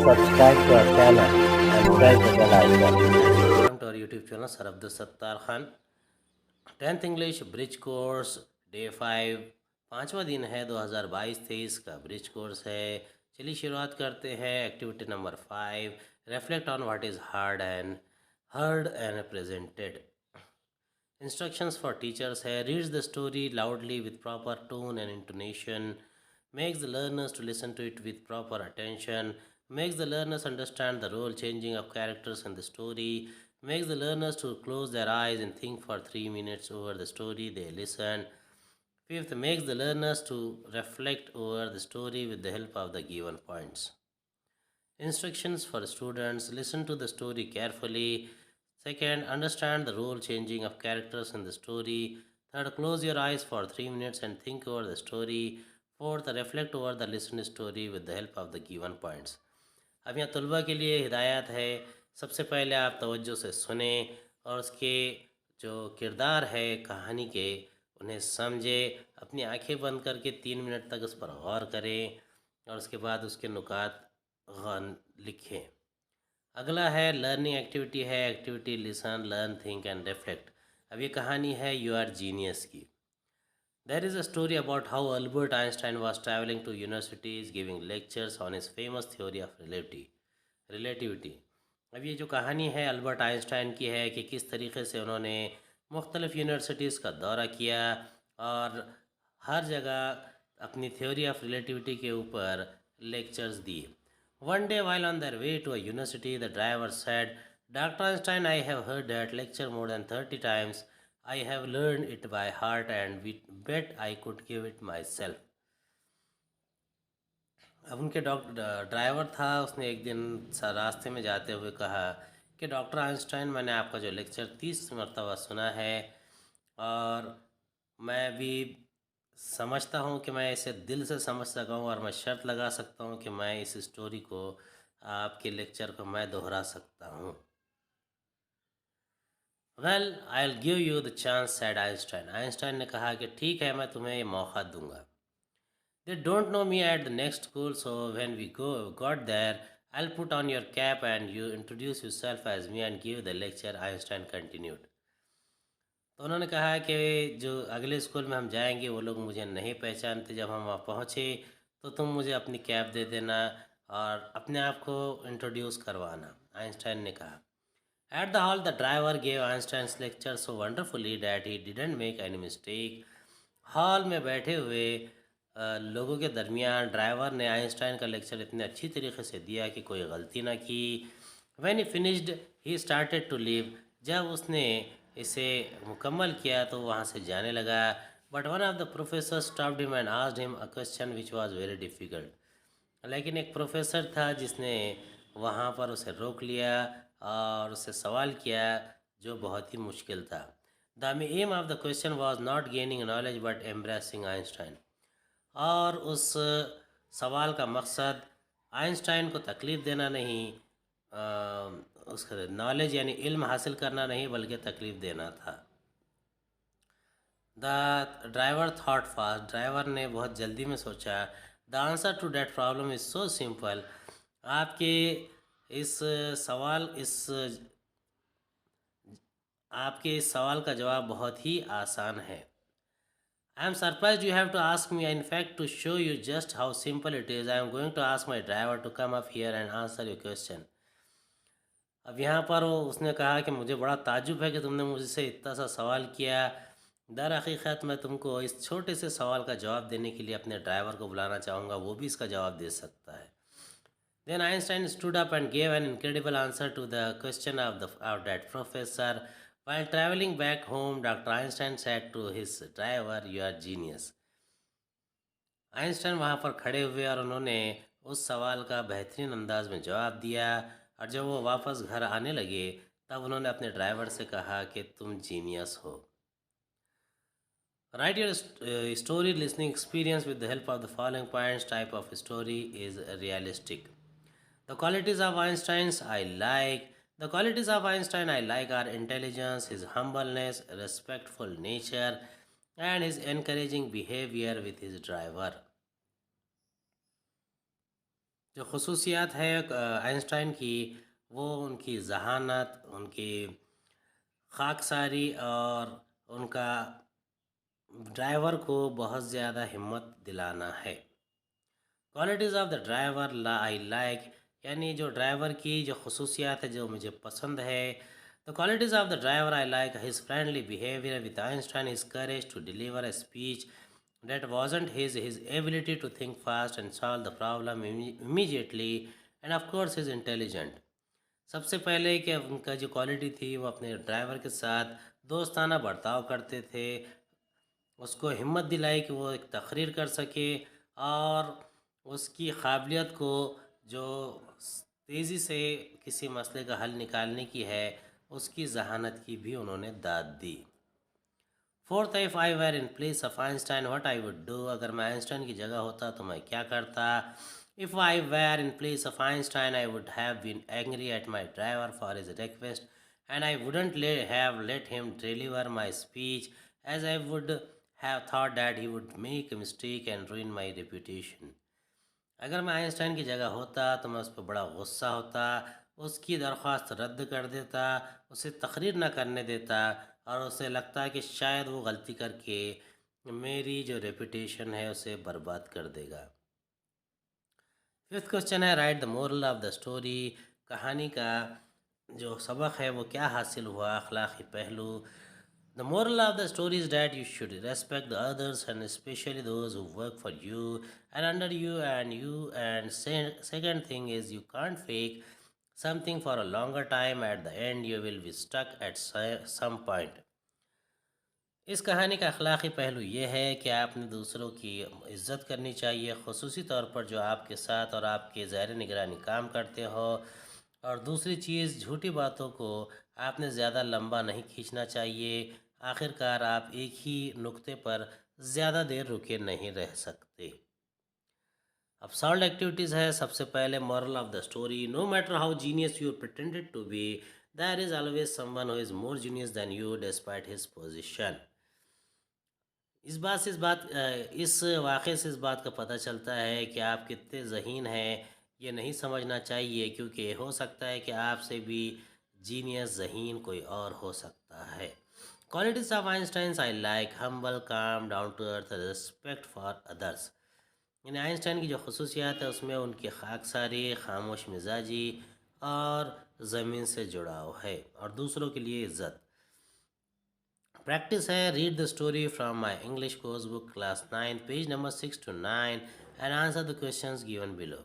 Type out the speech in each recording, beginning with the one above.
subscribe to our channel and press the bell icon. Welcome to our YouTube channel, Sir Abdul Sattar Khan. 10th English bridge course day 5 पाँचवा दिन है 2022-23 का bridge course है। चलिए शुरुआत करते हैं। Activity number 5, reflect on what is heard and presented. Instructions for teachers है। Reads the story loudly with proper tone and intonation, makes the learners to listen to it with proper attention, makes the learners understand the role changing of characters in the story, makes the learners to close their eyes and think for 3 minutes over the story they listen. Fifth, makes the learners to reflect over the story with the help of the given points. Instructions for students: listen to the story carefully. Second, understand the role changing of characters in the story. Third, close your eyes for 3 minutes and think over the story. Fourth, reflect over the listened story with the help of the given points. अब यहाँ तलबा के लिए हिदायत है। सबसे पहले आप तवज्जो से सुने और उसके जो किरदार है कहानी के उन्हें समझे। अपनी आंखें बंद करके 3 मिनट तक उस पर गौर करें और उसके बाद उसके नुकात लिखें। अगला है लर्निंग एक्टिविटी है। Activity listen, learn, think and reflect. अब ये कहानी है यू आर जीनियस की। There is a story about how Albert Einstein was traveling to universities giving lectures on his famous theory of relativity. अब ये जो कहानी है अल्बर्ट आइंस्टाइन की है कि किस तरीके से उन्होंने मुख्तलिफ़ यूनिवर्सिटीज़ का दौरा किया और हर जगह अपनी थ्योरी ऑफ रिलेटिविटी के ऊपर लेक्चर्स दिए। One day while on their way to a university, the driver said, Dr. Einstein, I have heard that lecture more than 30 times. I have learned it by heart and bet I could give it myself. अब उनके driver था, उसने एक दिन रास्ते में जाते हुए कहा कि डॉक्टर आइंस्टाइन, मैंने आपका जो लेक्चर 30 मरतबा सुना है और मैं भी समझता हूँ कि मैं इसे दिल से समझ सका हूँ और मैं शर्त लगा सकता हूँ कि मैं इस स्टोरी को, आपके लेक्चर को मैं दोहरा सकता हूँ। Well, I'll give you the chance, said Einstein. Einstein ने कहा कि ठीक है, मैं तुम्हें ये मौका दूंगा। They don't know me at the next school, so when we got there, I'll put on your cap and you introduce yourself as me and give the lecture, Einstein continued. तो उन्होंने कहा कि जो अगले स्कूल में हम जाएंगे वो लोग मुझे नहीं पहचानते। जब हम वहाँ पहुँचे तो तुम मुझे अपनी कैप दे देना और अपने आप को इंट्रोड्यूस करवाना, आइंस्टाइन ने कहा। At the hall, the driver gave Einstein's lecture so wonderfully that he didn't make any mistake. Hall में बैठे हुए लोगों के दरमियान ड्राइवर ने आइंस्टाइन का लेक्चर इतने अच्छी तरीके से दिया कि कोई गलती ना की। When he finished, he started to leave. जब उसने इसे मुकम्मल किया तो वहाँ से जाने लगा। But one of the professors stopped him and asked him a question which was very difficult. लेकिन एक प्रोफेसर था जिसने वहाँ पर उसे रोक लिया और उससे सवाल किया जो बहुत ही मुश्किल था। The aim of the question was not gaining knowledge but embarrassing Einstein. और उस सवाल का मकसद आइंस्टाइन को तकलीफ़ देना नहीं, उसका नॉलेज यानी इल्म हासिल करना नहीं बल्कि तकलीफ़ देना था। The driver thought fast. Driver ने बहुत जल्दी में सोचा। The answer to that problem is so simple. आपके इस सवाल का जवाब बहुत ही आसान है। I am surprise you have to ask me. In fact to show you just how simple it is, I am going to ask my driver to come up here and answer your question. अब यहाँ पर उसने कहा कि मुझे बड़ा ताज्जुब है कि तुमने मुझसे इतना सा सवाल किया। दर हकीकत मैं तुमको इस छोटे से सवाल का जवाब देने के लिए अपने ड्राइवर को बुलाना चाहूँगा, वो भी इसका जवाब दे सकता है। Then Einstein stood up and gave an incredible answer to the question of that professor. While traveling back home, Dr. Einstein said to his driver, "You are genius." Einstein वहाँ पर खड़े हुए और उन्होंने उस सवाल का बेहतरीन अंदाज में जवाब दिया और जब वो वापस घर आने लगे तब उन्होंने अपने ड्राइवर से कहा कि तुम जीनियस हो। Write your story listening experience with the help of the following points. Type of story is realistic. The qualities of Einstein's I like. The qualities of Einstein I like are intelligence, his humbleness, respectful nature, and his encouraging behavior with his driver. जो खसूसियात है Einstein की, वो उनकी ज़हानत, उनकी खाकसारी और उनका driver को बहुत ज़्यादा हिम्मत दिलाना है। क्वालिटीज़ ऑफ द ड्राइवर ला आई लाइक, यानी जो ड्राइवर की जो खसूसियात है जो मुझे पसंद है। The qualities of the driver I like his friendly behaviour with Einstein, his courage to deliver a speech that wasn't his ability to think fast and solve the problem immediately, and of course his intelligent। सबसे पहले कि उनका जो quality थी वो अपने driver के साथ दोस्ताना बर्ताव करते थे, उसको हिम्मत दिलाई कि वो एक तकरीर कर सके, और उसकी काबिलियत को जो तेज़ी से किसी मसले का हल निकालने की है, उसकी जहानत की भी उन्होंने दाद दी। Fourth, if I were in place of Einstein what I would do, अगर मैं आइंस्टाइन की जगह होता तो मैं क्या करता। If I were in place of Einstein I would have been angry at my driver for his request and I wouldn't have let him deliver my speech as I would have thought that he would make a mistake and ruin my reputation. अगर मैं Einstein की जगह होता तो मैं उस पर बड़ा गुस्सा होता, उसकी दरख्वास्त रद्द कर देता, उसे तकरीर ना करने देता, और उसे लगता कि शायद वो गलती करके मेरी जो रेपुटेशन है उसे बर्बाद कर देगा। फिफ्थ क्वेश्चन है right the moral of the story, कहानी का जो सबक है वो क्या हासिल हुआ, अखलाकी पहलू। The moral of the story is that you should respect the others and especially those who work for you and under you and you. And second thing is you can't fake something for a longer time. At the end you will be stuck at some point. इस कहानी का अखलाकी पहलू ये है कि आपने दूसरों की इज़्ज़त करनी चाहिए, ख़ुसूसी तौर पर जो आपके साथ और आपके ज़ैर निगरानी काम करते हो। और दूसरी चीज़, झूठी बातों को आपने ज़्यादा लंबा नहीं खींचना चाहिए। आखिरकार आप एक ही नुक्ते पर ज़्यादा देर रुके नहीं रह सकते। अब सॉल्व एक्टिविटीज़ है। सबसे पहले moral of the story, no matter how genius you pretended to be, there is always someone who is more genius than you despite his position. इस वाक़े से इस बात का पता चलता है कि आप कितने ज़हीन हैं। ये नहीं समझना चाहिए, क्योंकि हो सकता है कि आपसे भी जीनियस ज़हीन कोई और हो सकता है। Qualities of Einstein I like humble, calm, down to earth, respect for others. यानी आइंस्टाइन की जो खसूसियात है उसमें उनकी खाकसारी, खामोश मिजाजी और ज़मीन से जुड़ाव है, और दूसरों के लिए इज़्ज़त। प्रैक्टिस है, read the story from my English course book class 9 page number 6 to 9 and answer the questions given below.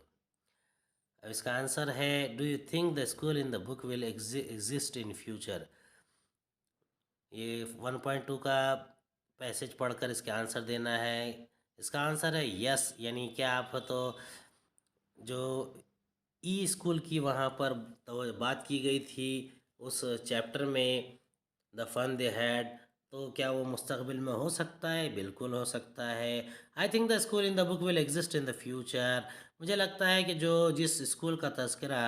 अब इसका आंसर है, do you think the school in the book will exist in future. ये 1.2 का passage पढ़कर इसका answer देना है। इसका आंसर है यस, यानी क्या आप तो जो ई स्कूल की वहाँ पर तो बात की गई थी उस चैप्टर में, द फन दे हैड, तो क्या वो मुस्तकबिल में हो सकता है? बिल्कुल हो सकता है। I think the school in the book will exist in the future, मुझे लगता है कि जो जिस स्कूल का तज़किरा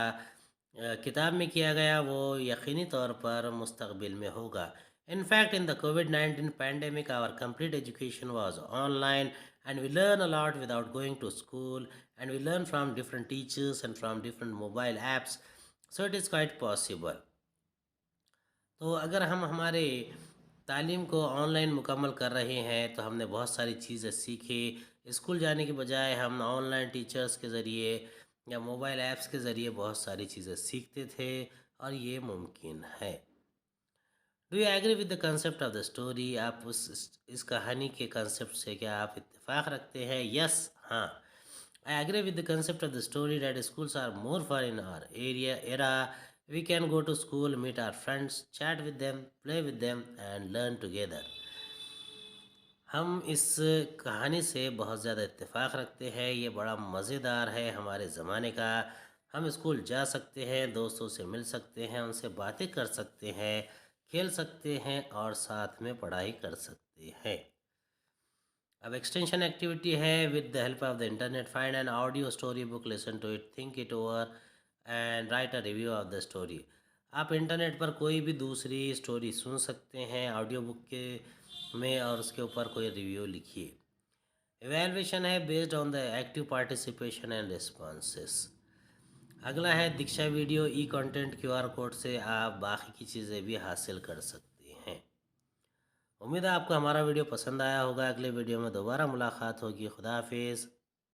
किताब में किया गया वो यकीनी तौर पर मुस्तकबिल में होगा। In fact, in the COVID-19 pandemic, our complete education was online and we learn a lot without going to school, and we learn from different teachers and from different mobile apps. So it is quite possible. तो अगर हम हमारे तालीम को online मुकम्मल कर रहे हैं तो हमने बहुत सारी चीज़ें सीखी। स्कूल जाने के बजाय हम ऑनलाइन टीचर्स के ज़रिए या मोबाइल ऐप्स के ज़रिए बहुत सारी चीज़ें सीखते थे, और ये मुमकिन है। Do you agree with the concept of the story, आप इस कहानी के कंसेप्ट से क्या आप इत्तेफाक रखते हैं? यस, हाँ। I agree with the concept of the story that schools are more fun in our era. We can go to school, meet our friends, chat with them, play with them and learn together. हम इस कहानी से बहुत ज़्यादा इत्तेफाक रखते हैं। ये बड़ा मज़ेदार है हमारे ज़माने का। हम स्कूल जा सकते हैं, दोस्तों से मिल सकते हैं, उनसे बातें कर सकते हैं, खेल सकते हैं और साथ में पढ़ाई कर सकते हैं। अब एक्सटेंशन एक्टिविटी है, with the help of the internet find an audio story book, listen to it, think it over and write a review of the story. आप इंटरनेट पर कोई भी दूसरी स्टोरी सुन सकते हैं ऑडियो बुक के में, और उसके ऊपर कोई रिव्यू लिखिए। इवैल्यूएशन है based on the active participation and responses. अगला है दीक्षा वीडियो ई कंटेंट QR कोड से आप बाकी की चीज़ें भी हासिल कर सकते हैं। उम्मीद है आपको हमारा वीडियो पसंद आया होगा। अगले वीडियो में दोबारा मुलाकात होगी। खुदा हाफिज़।